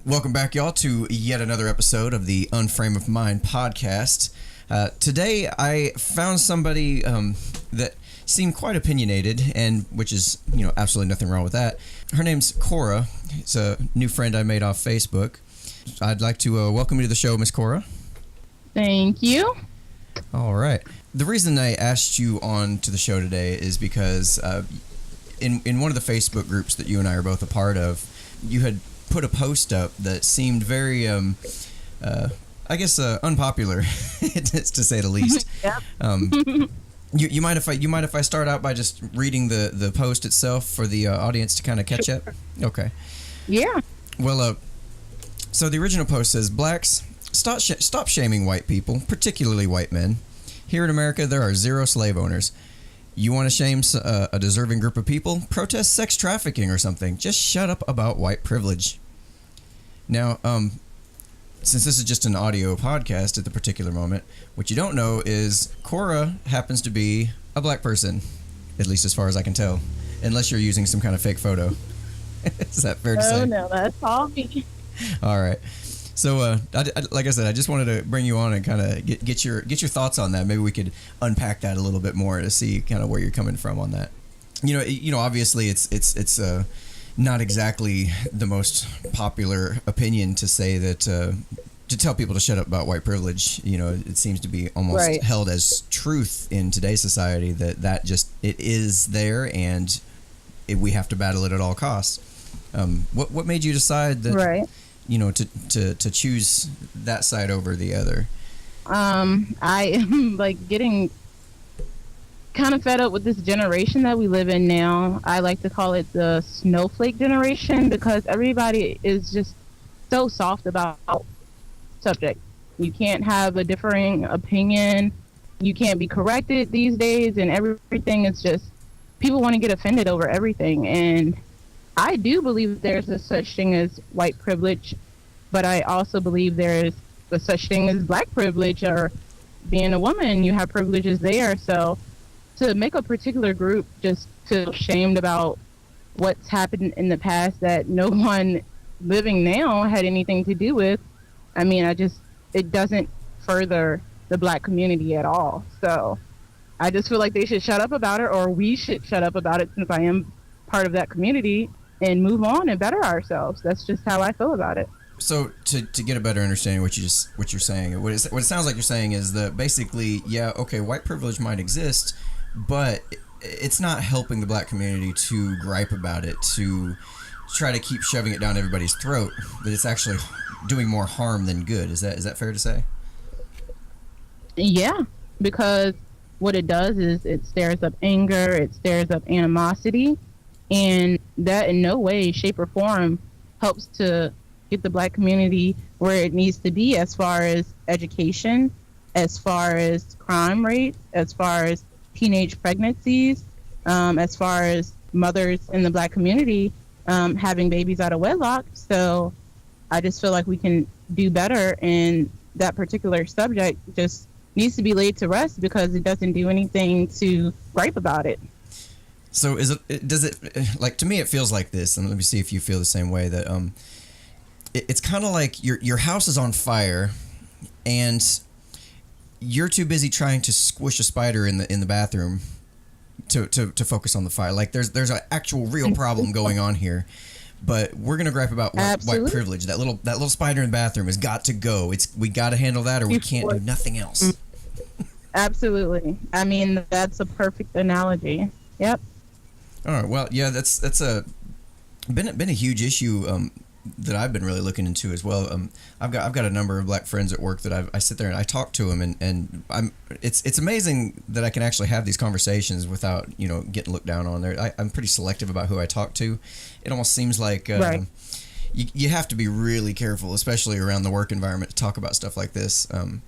Welcome back, y'all, to yet another episode of the Unframe of Mind podcast. Today, I found somebody that seemed quite opinionated, and which is, absolutely nothing wrong with that. Her name's Cora. It's a new friend I made off Facebook. I'd like to welcome you to the show, Miss Cora. Thank you. All right. The reason I asked you on to the show today is because in one of the Facebook groups that you and I are both a part of, you had put a post up that seemed very, unpopular, to say the least. Yep. You mind if I start out by just reading the post itself for the audience to kind of catch up? Okay. Yeah. Well, so the original post says, "Blacks, stop shaming white people, particularly white men. Here in America, there are 0 slave owners. You want to shame a deserving group of people? Protest sex trafficking or something. Just shut up about white privilege." Now, since this is just an audio podcast at the particular moment, what you don't know is Cora happens to be a black person, at least as far as I can tell, unless you're using some kind of fake photo. Is that fair to say? Oh, no, that's all me. All right. So, like I said, I just wanted to bring you on and kind of get your thoughts on that. Maybe we could unpack that a little bit more to see kind of where you're coming from on that. Obviously, it's not exactly the most popular opinion to say that to tell people to shut up about white privilege. It seems to be almost held as truth in today's society that just it is there and we have to battle it at all costs. What made you decide that? Right. To choose that side over the other? I am getting kind of fed up with this generation that we live in now. I like to call it the snowflake generation because everybody is just so soft about subject. You can't have a differing opinion. You can't be corrected these days, and everything is just people want to get offended over everything. And I do believe there's a such thing as white privilege, but I also believe there's a such thing as black privilege, or being a woman, you have privileges there. So to make a particular group just feel shamed about what's happened in the past that no one living now had anything to do with, it doesn't further the black community at all. So I just feel like they should shut up about it, or we should shut up about it since I am part of that community, and move on and better ourselves. That's just how I feel about it. So to get a better understanding of what you're saying, what it sounds like you're saying is that basically, white privilege might exist, but it's not helping the black community to gripe about it, to try to keep shoving it down everybody's throat, that it's actually doing more harm than good. Is that fair to say? Yeah, because what it does is it stirs up anger, it stirs up animosity, and that in no way, shape, or form helps to get the black community where it needs to be as far as education, as far as crime rates, as far as teenage pregnancies, as far as mothers in the black community having babies out of wedlock. So I just feel like we can do better, and that particular subject just needs to be laid to rest because it doesn't do anything to gripe about it. So does it like, to me it feels like this, and let me see if you feel the same way, that it's kind of like your house is on fire and you're too busy trying to squish a spider in the bathroom to focus on the fire. Like there's an actual real problem going on here, but we're gonna gripe about white privilege. That little spider in the bathroom has got to go. We got to handle that, or we can't do nothing else. Absolutely. That's a perfect analogy. Yep. All right. Well, yeah, that's been a huge issue that I've been really looking into as well. I've got a number of black friends at work that I sit there and I talk to them, and it's amazing that I can actually have these conversations without getting looked down on. There, I'm pretty selective about who I talk to. It almost seems like you have to be really careful, especially around the work environment, to talk about stuff like this. And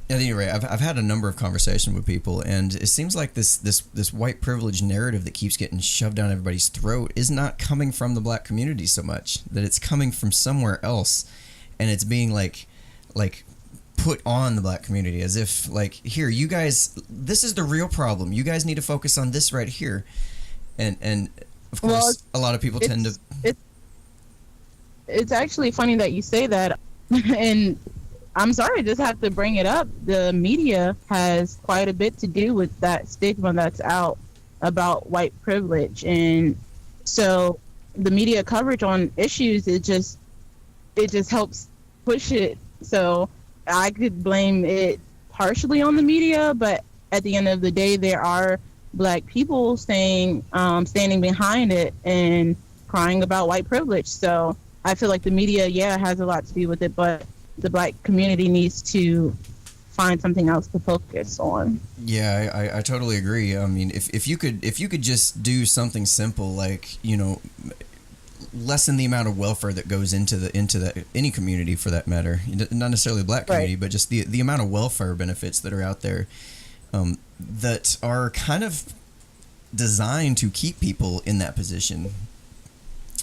at any rate, I've had a number of conversations with people, and it seems like this white privilege narrative that keeps getting shoved down everybody's throat is not coming from the black community so much, that it's coming from somewhere else, and it's being like put on the black community as if here, you guys, this is the real problem. You guys need to focus on this right here, and of course, a lot of people tend to. It's actually funny that you say that. And I'm sorry, I just have to bring it up. The media has quite a bit to do with that stigma that's out about white privilege. And so the media coverage on issues, it just helps push it. So I could blame it partially on the media, but at the end of the day, there are black people standing behind it and crying about white privilege. So I feel like the media, yeah, has a lot to do with it, but the black community needs to find something else to focus on. Yeah, I totally agree. I mean, if you could just do something simple like, lessen the amount of welfare that goes into any community for that matter, not necessarily the black community, right, but just the amount of welfare benefits that are out there, that are kind of designed to keep people in that position.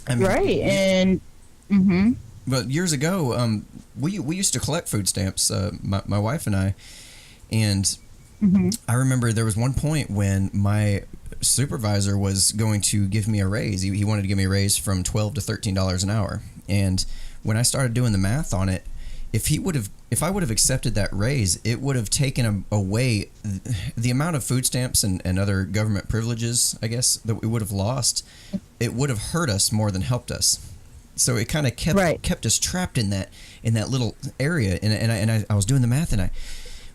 I mean, right, and mm-hmm. But years ago, we used to collect food stamps, my wife and I, and mm-hmm. I remember there was one point when my supervisor was going to give me a raise. He wanted to give me a raise from $12 to $13 an hour, and when I started doing the math on it, if I would have accepted that raise, it would have taken away the amount of food stamps and other government privileges, I guess, that we would have lost. It would have hurt us more than helped us. So it kind of kept us trapped in that little area. And I was doing the math, and I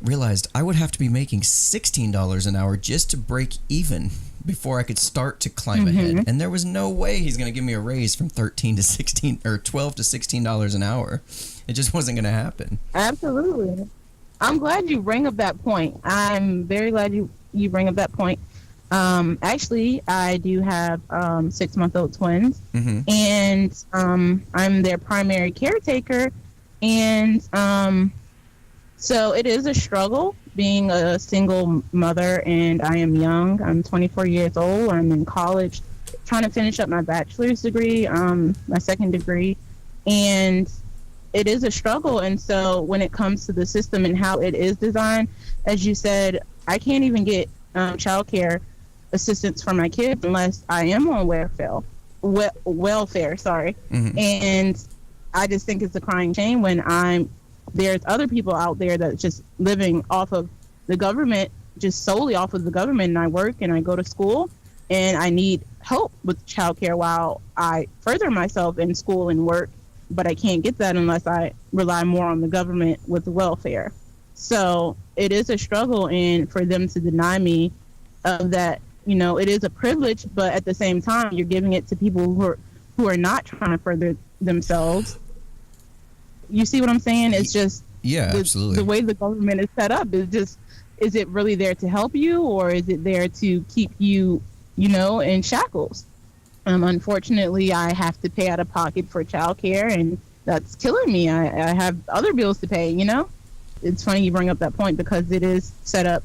realized I would have to be making $16 an hour just to break even before I could start to climb mm-hmm. ahead. And there was no way he's going to give me a raise from $13 to $16 or $12 to $16 an hour. It just wasn't going to happen. Absolutely. I'm glad you bring up that point. I'm very glad you bring up that point. Actually, I do have 6-month-old twins, mm-hmm. and I'm their primary caretaker. And so it is a struggle being a single mother, and I am young. I'm 24 years old. I'm in college trying to finish up my bachelor's degree, my second degree. And it is a struggle. And so when it comes to the system and how it is designed, as you said, I can't even get childcare assistance for my kids unless I am on welfare, sorry. Mm-hmm. And I just think it's a crying shame when there's other people out there that's just living off of the government, just solely off of the government, and I work and I go to school and I need help with childcare while I further myself in school and work, but I can't get that unless I rely more on the government with welfare. So it is a struggle, and for them to deny me of that, it is a privilege, but at the same time, you're giving it to people who are not trying to further themselves. You see what I'm saying? It's just absolutely. The way the government is set up is it really there to help you, or is it there to keep you, in shackles? Unfortunately, I have to pay out of pocket for childcare, and that's killing me. I have other bills to pay, It's funny you bring up that point because it is set up.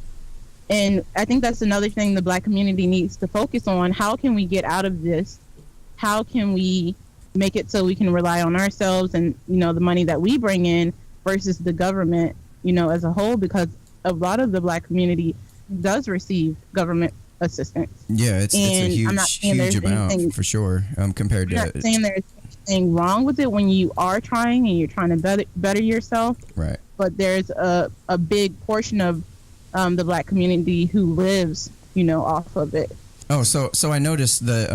And I think that's another thing the black community needs to focus on. How can we get out of this? How can we make it so we can rely on ourselves and, the money that we bring in versus the government, as a whole? Because a lot of the black community does receive government assistance. Yeah, it's a huge amount for sure, compared to... I'm not saying there's anything wrong with it when you are trying and you're trying to better yourself. Right. But there's a big portion of the black community who lives, off of it. Oh, so I noticed that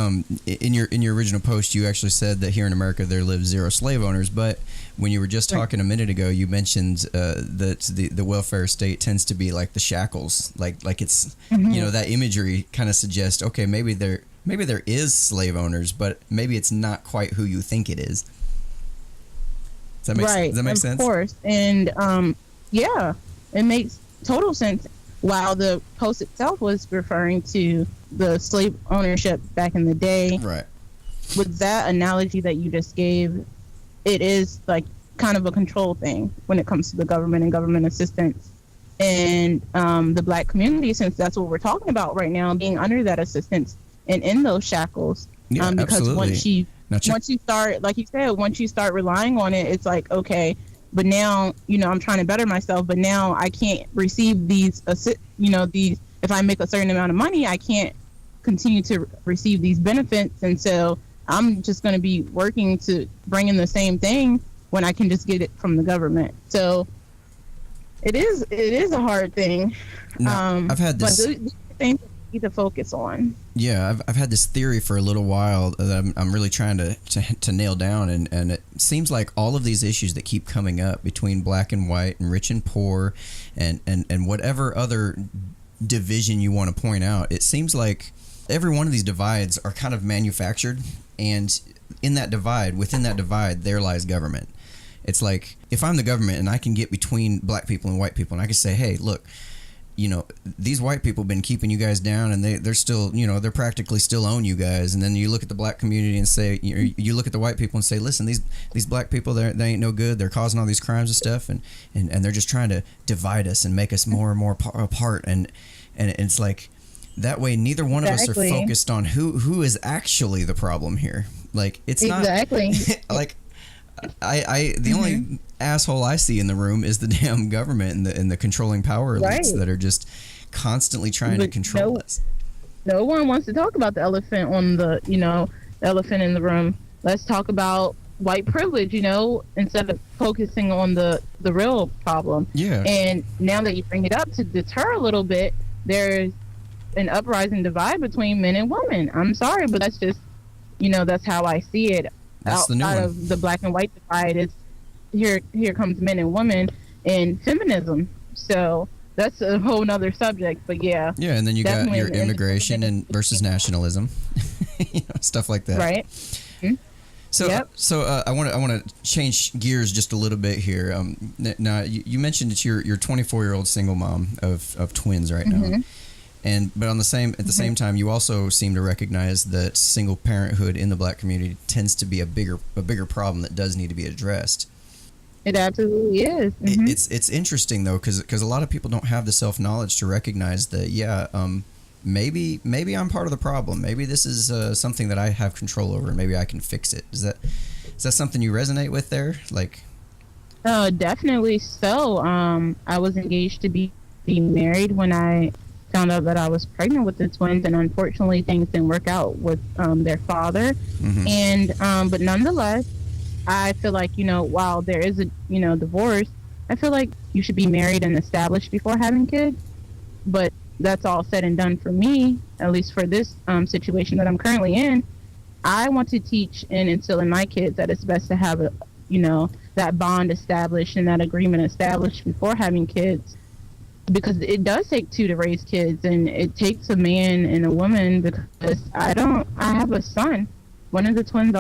in your original post, you actually said that here in America there live 0 slave owners, but when you were just talking a minute ago, you mentioned that the welfare state tends to be like the shackles, like it's mm-hmm. That imagery kind of suggests, okay, maybe there is slave owners, but maybe it's not quite who you think it is. Does that make sense? Of course, and yeah, it makes total sense. While the post itself was referring to the slave ownership back in the day, right? With that analogy that you just gave, it is like kind of a control thing when it comes to the government and government assistance, and the black community, since that's what we're talking about right now, being under that assistance and in those shackles. Yeah, because absolutely. once you start, like you said, once you start relying on it, it's like, okay, but now, I'm trying to better myself, but now I can't receive these, if I make a certain amount of money, I can't continue to receive these benefits. And so I'm just going to be working to bring in the same thing when I can just get it from the government. So it is a hard thing. No, I've had this. But these are things that we need to focus on. Yeah, I've had this theory for a little while that I'm really trying to nail down, and it seems like all of these issues that keep coming up between black and white and rich and poor and whatever other division you want to point out, it seems like every one of these divides are kind of manufactured, and within that divide, there lies government. It's like, if I'm the government and I can get between black people and white people, and I can say, hey, look, these white people have been keeping you guys down, and they're still, they're practically still own you guys. And then you look at the black community and say, you look at the white people and say, listen, these black people, they ain't no good. They're causing all these crimes and stuff, and they're just trying to divide us and make us more and more apart. And it's like, that way neither one of us are focused on who is actually the problem here. Like, it's not like, the only asshole I see in the room is the damn government and the controlling power elites that are just constantly trying to control us. No one wants to talk about the elephant the elephant in the room. Let's talk about white privilege, instead of focusing on the real problem. Yeah. And now that you bring it up, to deter a little bit, there's an uprising divide between men and women. I'm sorry, but that's just, that's how I see it. That's the new one. Of the black and white divide, is here comes men and women and feminism. So that's a whole nother subject, but yeah. Yeah, and then you got your immigration and versus nationalism, stuff like that. Right. Mm-hmm. So I want to change gears just a little bit here. Now you mentioned that you're 24-year-old single mom of twins right now. But at the same time, you also seem to recognize that single parenthood in the black community tends to be a bigger problem that does need to be addressed. It absolutely is. Mm-hmm. It's interesting though, because a lot of people don't have the self-knowledge to recognize that. Maybe I'm part of the problem. Maybe this is something that I have control over, and maybe I can fix it. Is that something you resonate with there? Like, definitely so. I was engaged to be married when I found out that I was pregnant with the twins, and unfortunately things didn't work out with their father. Mm-hmm. And but nonetheless, I feel like, while there is a divorce, I feel like you should be married and established before having kids. But that's all said and done for me, at least for this situation that I'm currently in. I want to teach and instill in my kids that it's best to have that bond established and that agreement established before having kids. Because it does take two to raise kids, and it takes a man and a woman, because I have a son. One of the twins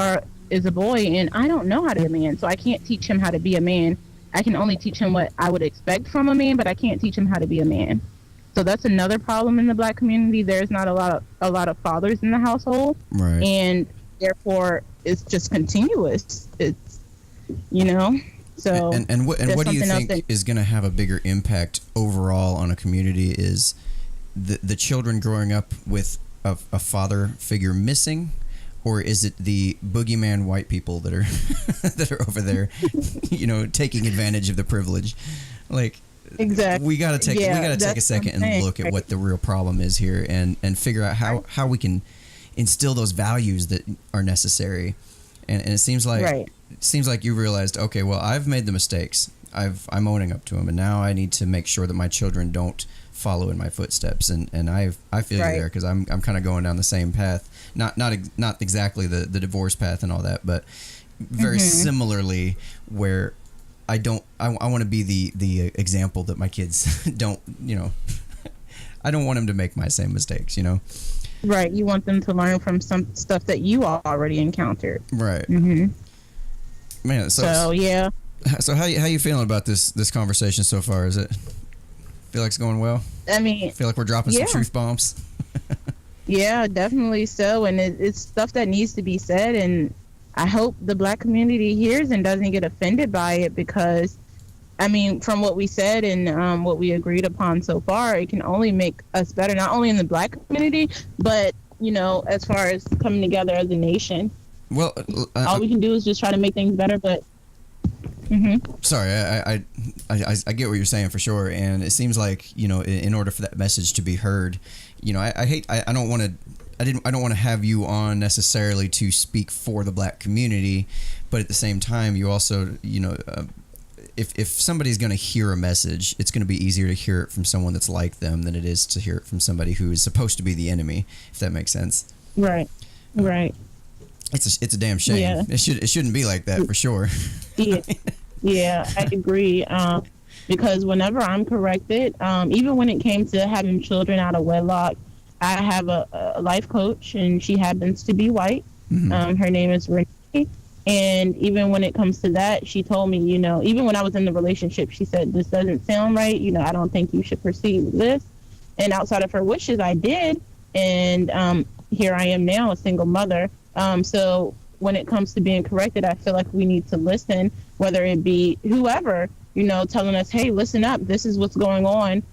is a boy, and I don't know how to be a man, so I can't teach him how to be a man. I can only teach him what I would expect from a man, but I can't teach him how to be a man. So that's another problem in the black community. There's not a lot of fathers in the household, right? And therefore it's just continuous. It's So and what do you think is going to have a bigger impact overall on a community? Is the children growing up with a father figure missing, or is it the boogeyman white people that are that are over there, taking advantage of the privilege? Like, exactly, we got to take a second and look at what the real problem is here, and figure out how we can instill those values that are necessary. And it seems like you realized, okay, well, I've made the mistakes. I'm owning up to them, and now I need to make sure that my children don't follow in my footsteps. And I feel you there, because I'm kind of going down the same path. Not exactly the divorce path and all that, but very similarly, where I want to be the example that my kids don't. I don't want them to make my same mistakes. Right, you want them to learn from some stuff that you already encountered. Right. Mm-hmm. Man, so yeah. So how you feeling about this conversation so far? Is it feel like it's going well? I mean, feel like we're dropping some truth bombs. Yeah, definitely so, and it's stuff that needs to be said, and I hope the black community hears and doesn't get offended by it, because I mean, from what we said and what we agreed upon so far, it can only make us better, not only in the black community, but, as far as coming together as a nation. Well, all we can do is just try to make things better, but... Sorry, I get what you're saying for sure, and it seems like, in order for that message to be heard, I don't want to I don't want to have you on necessarily to speak for the black community, but at the same time, you also, if somebody's going to hear a message, it's going to be easier to hear it from someone that's like them than it is to hear it from somebody who is supposed to be the enemy, if that makes sense. Right. Right. It's a damn shame. Yeah. It shouldn't be like that, for sure. Yeah, I agree. Because whenever I'm corrected, even when it came to having children out of wedlock, I have a life coach, and she happens to be white. Mm-hmm. Her name is Renee. And even when it comes to that, she told me, even when I was in the relationship, she said, this doesn't sound right. I don't think you should proceed with this. And outside of her wishes, I did. And here I am now, a single mother. So when it comes to being corrected, I feel like we need to listen, whether it be whoever, telling us, hey, listen up. This is what's going on.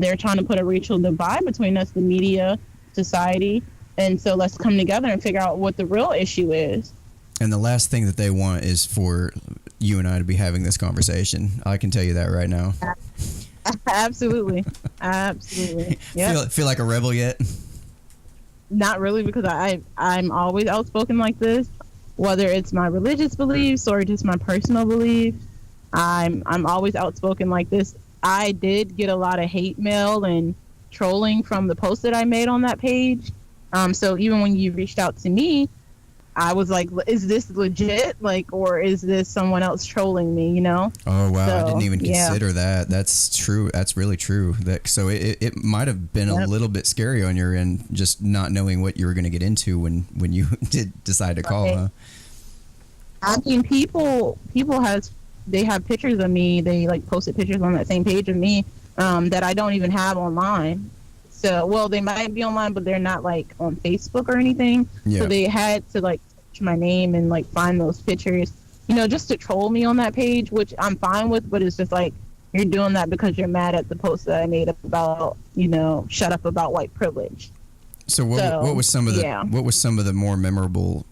They're trying to put a racial divide between us, the media, society. And so let's come together and figure out what the real issue is. And the last thing that they want is for you and I to be having this conversation. I can tell you that right now. Absolutely. Absolutely. Yep. Feel like a rebel yet? Not really, because I'm always outspoken like this, whether it's my religious beliefs or just my personal beliefs. I'm always outspoken like this. I did get a lot of hate mail and trolling from the post that I made on that page. So even when you reached out to me, I was like, is this legit? Or is this someone else trolling me, Oh, wow. So, I didn't even consider that. That's true. That's really true. So it might have been a little bit scary on your end, just not knowing what you were going to get into when you did decide to call, huh? I mean, people they have pictures of me. They posted pictures on that same page of me that I don't even have online. So, well, they might be online, but they're not on Facebook or anything. Yeah. So they had to search my name and find those pictures, just to troll me on that page, which I'm fine with. But it's just you're doing that because you're mad at the post that I made about, shut up about white privilege. So what was some of the more memorable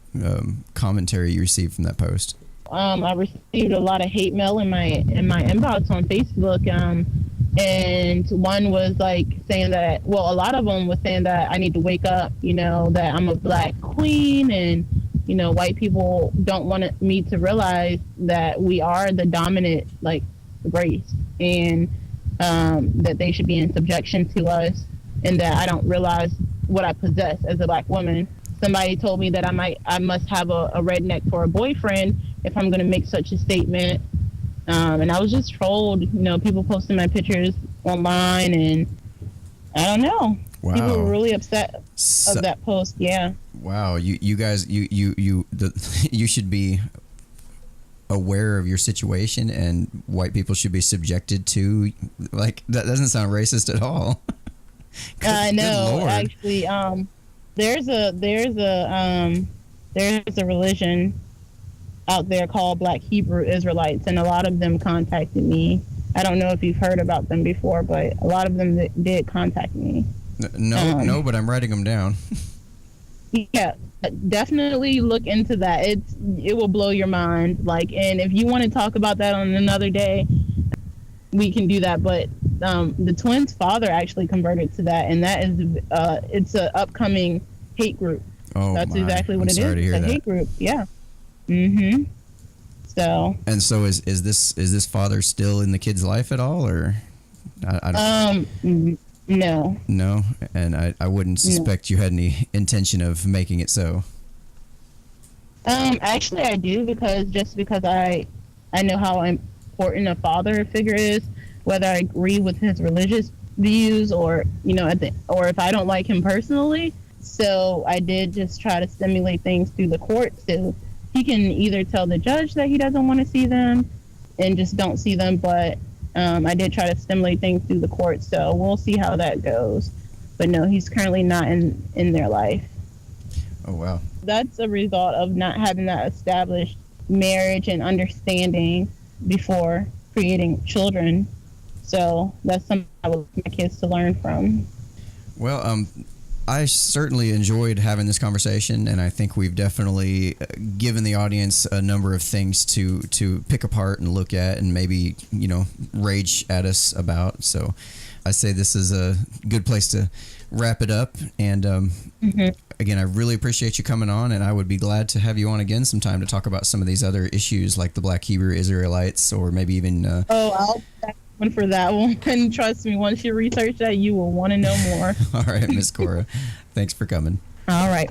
commentary you received from that post? I received a lot of hate mail in my inbox on Facebook. And one was saying that, a lot of them was saying that I need to wake up, that I'm a black queen, and, white people don't want me to realize that we are the dominant, race, and that they should be in subjection to us, and that I don't realize what I possess as a black woman. Somebody told me that I must have a redneck for a boyfriend if I'm going to make such a statement. And I was just trolled, people posting my pictures online, and I don't know. Wow. People were really upset of that post. Yeah. Wow. You guys, you should be aware of your situation, and white people should be subjected to, that doesn't sound racist at all. I know. Actually, there's a religion out there called Black Hebrew Israelites, and a lot of them contacted me. I don't know if you've heard about them before, but a lot of them did contact me. No, but I'm writing them down. Yeah, definitely look into that. It will blow your mind. And if you want to talk about that on another day, we can do that. But the twins' father actually converted to that, and that is it's an upcoming hate group. Oh, that's exactly what it is. It's a hate group. Yeah. Mm-hmm. So. And so is this father still in the kid's life at all, or? I don't. No. No, and I wouldn't suspect you had any intention of making it so. Actually, I do, because I know how important a father figure is, whether I agree with his religious views or or if I don't like him personally. So I did just try to stimulate things through the courts. So he can either tell the judge that he doesn't want to see them and just don't see them, but I did try to stimulate things through the courts. So we'll see how that goes. But no, he's currently not in their life. Oh, wow. That's a result of not having that established marriage and understanding before creating children. So that's something I would like my kids to learn from. Well, I certainly enjoyed having this conversation, and I think we've definitely given the audience a number of things to pick apart and look at and maybe, rage at us about. So I say this is a good place to wrap it up. And again, I really appreciate you coming on, and I would be glad to have you on again sometime to talk about some of these other issues like the Black Hebrew Israelites, or maybe even. I'll back one for that one. And trust me, once you research that, you will want to know more. All right, Miss Cora. Thanks for coming. All right.